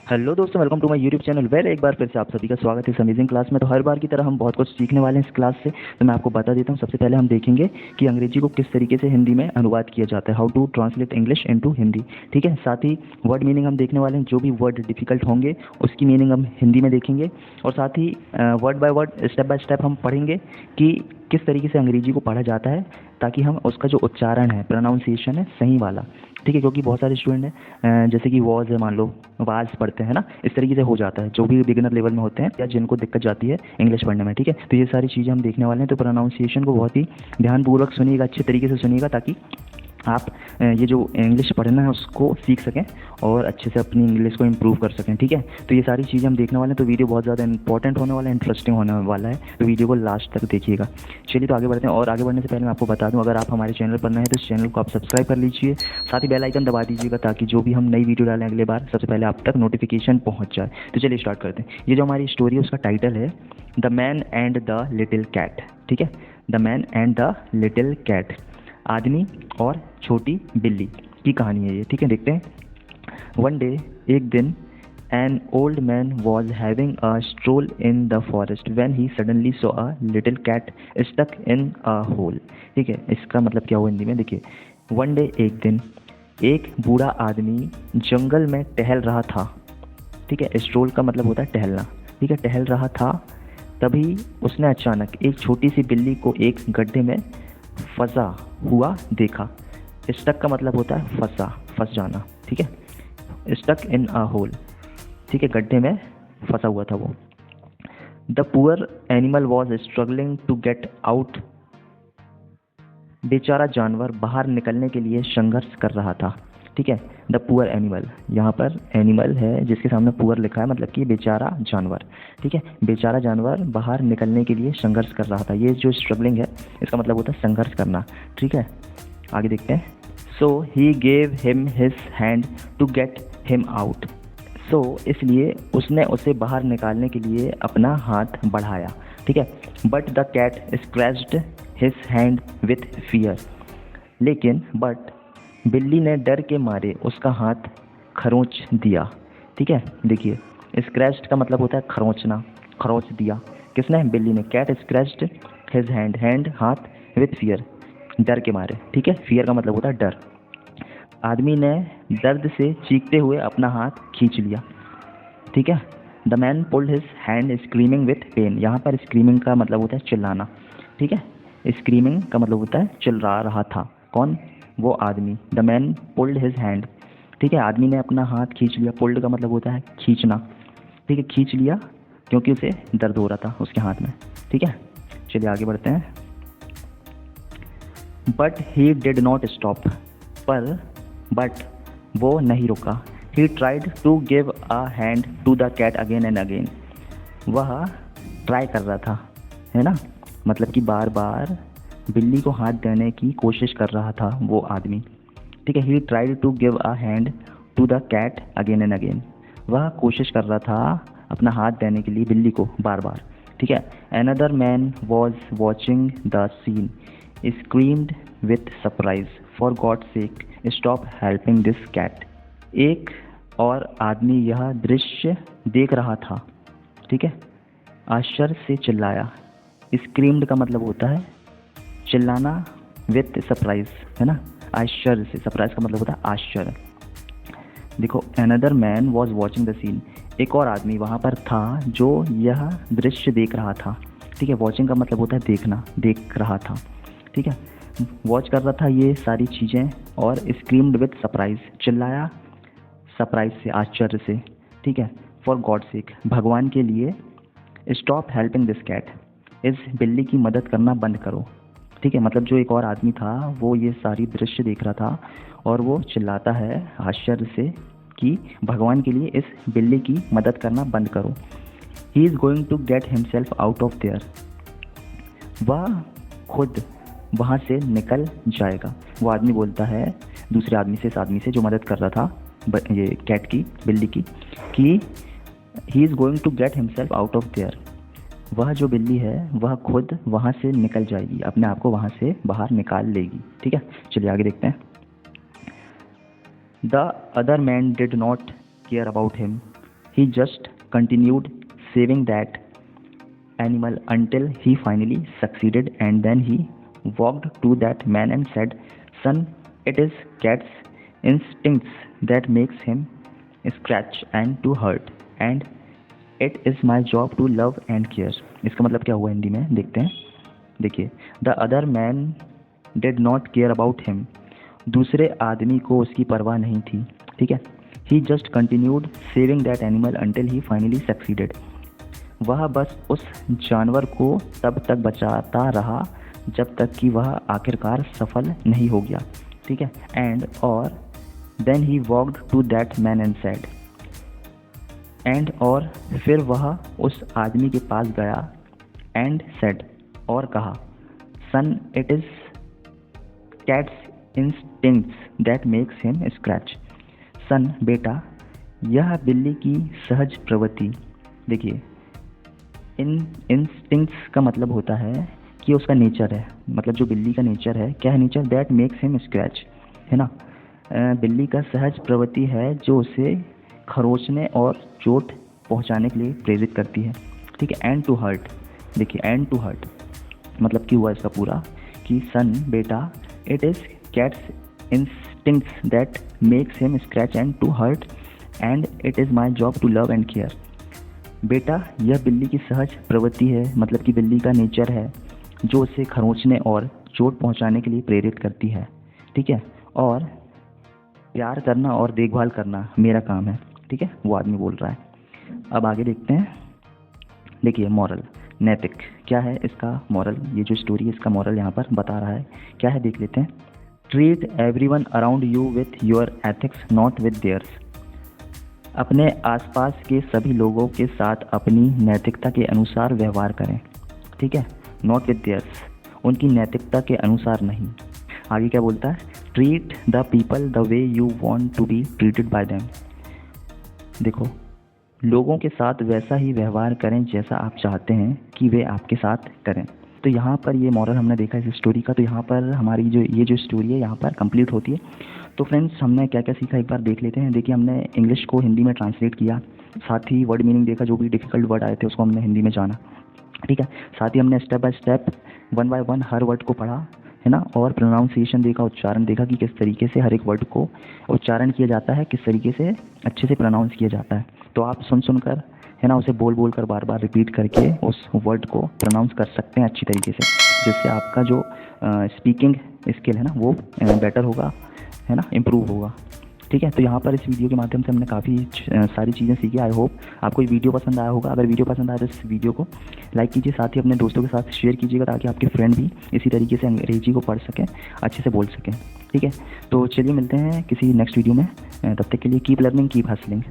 Hello दोस्तों, welcome to my YouTube channel. एक बार फिर से आप सभी का स्वागत है इस अमेजिंग क्लास में। तो हर बार की तरह हम बहुत कुछ सीखने वाले हैं इस क्लास से। तो मैं आपको बता देता हूँ। सबसे पहले हम देखेंगे कि अंग्रेजी को किस तरीके से हिंदी में अनुवाद किया जाता है, how to translate English into Hindi. ठीक है, साथ ही वर्ड मीनिंग हम देखने वाले हैं। जो भी वर्ड डिफिकल्ट होंगे उसकी मीनिंग हम हिंदी में देखेंगे, और साथ ही word by word, step by step हम पढ़ेंगे कि किस तरीके से अंग्रेजी को पढ़ा जाता है, ताकि हम उसका जो उच्चारण है, प्रोनाउंसिएशन है, सही वाला। ठीक है, क्योंकि बहुत सारे स्टूडेंट हैं जैसे कि वॉज है, मान लो वाज पढ़ते हैं ना, इस तरीके से हो जाता है। जो भी बिगिनर लेवल में होते हैं या जिनको दिक्कत जाती है इंग्लिश पढ़ने में, ठीक है, तो ये सारी चीज़ें हम देखने वाले हैं। तो प्रोनाउंसिएशन को बहुत ही ध्यानपूर्वक सुनिएगा, अच्छे तरीके से सुनिएगा, ताकि आप ये जो इंग्लिश पढ़ना है उसको सीख सकें और अच्छे से अपनी इंग्लिश को इम्प्रूव कर सकें। ठीक है, तो ये सारी चीज़ें हम देखने वाले हैं। तो वीडियो बहुत ज़्यादा इंपॉर्टेंट होने वाला है, इंटरेस्टिंग होने वाला है, तो वीडियो को लास्ट तक देखिएगा। चलिए तो आगे बढ़ते हैं। और आगे बढ़ने से पहले मैं आपको बता दूं, अगर आप हमारे चैनल पर नए हैं तो इस चैनल को आप सब्सक्राइब कर लीजिए, साथ ही बेल आइकन दबा दीजिएगा, ताकि जो भी हम नई वीडियो डालें अगले बार सबसे पहले आप तक नोटिफिकेशन पहुँच जाए। तो चलिए स्टार्ट करते हैं। ये जो हमारी स्टोरी है उसका टाइटल है the man and the little cat. ठीक है, the man and the little cat, आदमी और छोटी बिल्ली की कहानी है ये। ठीक है, देखते हैं। वन डे, एक दिन, an old man was having a stroll in the forest when he suddenly saw a little cat stuck in a hole. ठीक है, इसका मतलब क्या हुआ हिंदी में, देखिए। वन डे, एक दिन, एक बूढ़ा आदमी जंगल में टहल रहा था। ठीक है, स्ट्रोल का मतलब होता है टहलना। ठीक है, टहल रहा था, तभी उसने अचानक एक छोटी सी बिल्ली को एक गड्ढे में फंसा हुआ देखा। स्टक का मतलब होता है फंसा, फंस जाना। ठीक है, स्टक इन अ होल, ठीक है, गड्ढे में फंसा हुआ था वो। The poor animal was struggling to get out, बेचारा जानवर बाहर निकलने के लिए संघर्ष कर रहा था। ठीक है, द पुअर एनिमल, यहाँ पर एनिमल है जिसके सामने पुअर लिखा है, मतलब कि बेचारा जानवर। ठीक है, बेचारा जानवर बाहर निकलने के लिए संघर्ष कर रहा था। ये जो स्ट्रगलिंग है इसका मतलब होता है संघर्ष करना। ठीक है, आगे देखते हैं। So he gave him his hand to get him out. So इसलिए उसने उसे बाहर निकालने के लिए अपना हाथ बढ़ाया। ठीक है, but the cat scratched his hand with fear, लेकिन बिल्ली ने डर के मारे उसका हाथ खरोंच दिया। ठीक है, देखिए, स्क्रैच्ड का मतलब होता है खरोंचना, खरोंच दिया। किसने? बिल्ली ने। Cat scratched his hand, hand हाथ, विथ फियर डर के मारे। ठीक है, फियर का मतलब होता है डर। आदमी ने दर्द से चीखते हुए अपना हाथ खींच लिया। ठीक है, the man pulled his hand screaming with pain, यहाँ पर स्क्रीमिंग का मतलब होता है चिल्लाना। ठीक है, स्क्रीमिंग का मतलब होता है चिल्ला रहा था। कौन? वो आदमी। The man pulled his hand, ठीक है, आदमी ने अपना हाथ खींच लिया। पुल्ड का मतलब होता है खींचना। ठीक है, खींच लिया क्योंकि उसे दर्द हो रहा था उसके हाथ में। ठीक है, चलिए आगे बढ़ते हैं। But he did not stop, but वो नहीं रुका। He tried to give a hand to the cat again and again, वह ट्राई कर रहा था, है ना, मतलब कि बार बार बिल्ली को हाथ देने की कोशिश कर रहा था वो आदमी। ठीक है, he tried to give a hand to the cat again and again, वह कोशिश कर रहा था अपना हाथ देने के लिए बिल्ली को बार बार। ठीक है, another man was watching the scene, screamed with surprise, for God sake stop helping this cat. एक और आदमी यह दृश्य देख रहा था। ठीक है, आश्चर्य से चिल्लाया। स्क्रीम्ड का मतलब होता है चिल्लाना, विथ सरप्राइज, है ना, आश्चर्य से। सरप्राइज का मतलब होता है आश्चर्य। देखो, another man was watching the scene, एक और आदमी वहाँ पर था जो यह दृश्य देख रहा था। ठीक है, वॉचिंग का मतलब होता है देखना, देख रहा था। ठीक है, वॉच कर रहा था ये सारी चीज़ें, और स्क्रीम्ड विथ सरप्राइज, चिल्लाया सरप्राइज से, आश्चर्य से। ठीक है, फॉर गॉड सेक, भगवान के लिए, स्टॉप हेल्पिंग दिस कैट, इस बिल्ली की मदद करना बंद करो। ठीक है, मतलब जो एक और आदमी था वो ये सारी दृश्य देख रहा था और वो चिल्लाता है आश्चर्य से कि भगवान के लिए इस बिल्ली की मदद करना बंद करो। He is going to get himself out of there, वह खुद वहाँ से निकल जाएगा। वो आदमी बोलता है दूसरे आदमी से, इस आदमी से जो मदद कर रहा था ये कैट की, बिल्ली की, कि he is going to get himself out of there, वह जो बिल्ली है वह खुद वहाँ से निकल जाएगी, अपने आप को वहाँ से बाहर निकाल लेगी। ठीक है, चलिए आगे देखते हैं। The other man did not care about him, he just continued saving that animal until he finally succeeded, and then he walked to that man and said, son, it is cat's instincts that makes him scratch and to hurt, and it is my job to love and care. इसका मतलब क्या हुआ हिंदी में देखते हैं। देखिए, the other man did not care about him, दूसरे आदमी को उसकी परवाह नहीं थी, ठीक है। He just continued saving that animal until he finally succeeded, वह बस उस जानवर को तब तक बचाता रहा जब तक कि वह आखिरकार सफल नहीं हो गया, ठीक है। एंड और then he walked to that man and said, and और फिर वह उस आदमी के पास गया, एंड सेड और कहा, son, it is cat's instincts that makes him scratch, son बेटा, यह बिल्ली की सहज प्रवृत्ति। देखिए, इंस्टिंक्ट्स का मतलब होता है कि उसका नेचर है, मतलब जो बिल्ली का नेचर है, क्या है nature, that makes him scratch, है ना। बिल्ली का सहज प्रवृत्ति है जो उसे खरोचने और चोट पहुंचाने के लिए प्रेरित करती है, ठीक है। एंड टू हर्ट, देखिए एंड टू हर्ट मतलब कि हुआ इसका पूरा कि सन बेटा, it is cat's instincts that makes him scratch and to hurt, and it is my job to love and care. बेटा, यह बिल्ली की सहज प्रवृत्ति है, मतलब कि बिल्ली का नेचर है जो उसे खरोंचने और चोट पहुंचाने के लिए प्रेरित करती है, ठीक है। और प्यार करना और देखभाल करना मेरा काम है, ठीक है, वो आदमी बोल रहा है। अब आगे देखते हैं। देखिए, मॉरल, नैतिक क्या है इसका मॉरल, ये जो स्टोरी है इसका मॉरल यहाँ पर बता रहा है, क्या है देख लेते हैं। Treat everyone around you with your ethics not with theirs, अपने आसपास के सभी लोगों के साथ अपनी नैतिकता के अनुसार व्यवहार करें, ठीक है, नॉट विद देयर्स, उनकी नैतिकता के अनुसार नहीं। आगे क्या बोलता है, treat the people the way you want to be treated by them. देखो, लोगों के साथ वैसा ही व्यवहार करें जैसा आप चाहते हैं कि वे आपके साथ करें। तो यहाँ पर ये मॉरल हमने देखा इस स्टोरी का, तो यहाँ पर हमारी जो स्टोरी है यहाँ पर कंप्लीट होती है। तो फ्रेंड्स, हमने क्या क्या सीखा एक बार देख लेते हैं। देखिए, हमने इंग्लिश को हिंदी में ट्रांसलेट किया, साथ ही वर्ड मीनिंग देखा, जो भी डिफ़िकल्ट वर्ड आए थे उसको हमने हिंदी में जाना, ठीक है। साथ ही हमने स्टेप बाय स्टेप 1 बाय 1 हर वर्ड को पढ़ा, है ना, और प्रोनाउंसिएशन देखा, उच्चारण देखा कि किस तरीके से हर एक वर्ड को उच्चारण किया जाता है, किस तरीके से अच्छे से प्रोनाउंस किया जाता है। तो आप सुनकर, है ना, उसे बोल कर बार बार रिपीट करके उस वर्ड को प्रोनाउंस कर सकते हैं अच्छी तरीके से, जिससे आपका जो स्पीकिंग स्किल है ना वो बेटर होगा, है ना, इम्प्रूव होगा, ठीक है। तो यहाँ पर इस वीडियो के माध्यम से हमने काफ़ी सारी चीज़ें सीखी। आई होप आपको ये वीडियो पसंद आया होगा। अगर वीडियो पसंद आया तो इस वीडियो को लाइक कीजिए, साथ ही अपने दोस्तों के साथ शेयर कीजिएगा ताकि आपके फ्रेंड भी इसी तरीके से अंग्रेजी को पढ़ सकें, अच्छे से बोल सकें, ठीक है। तो चलिए मिलते हैं किसी नेक्स्ट वीडियो में, तब तक के लिए कीप लर्निंग कीप हसलिंग।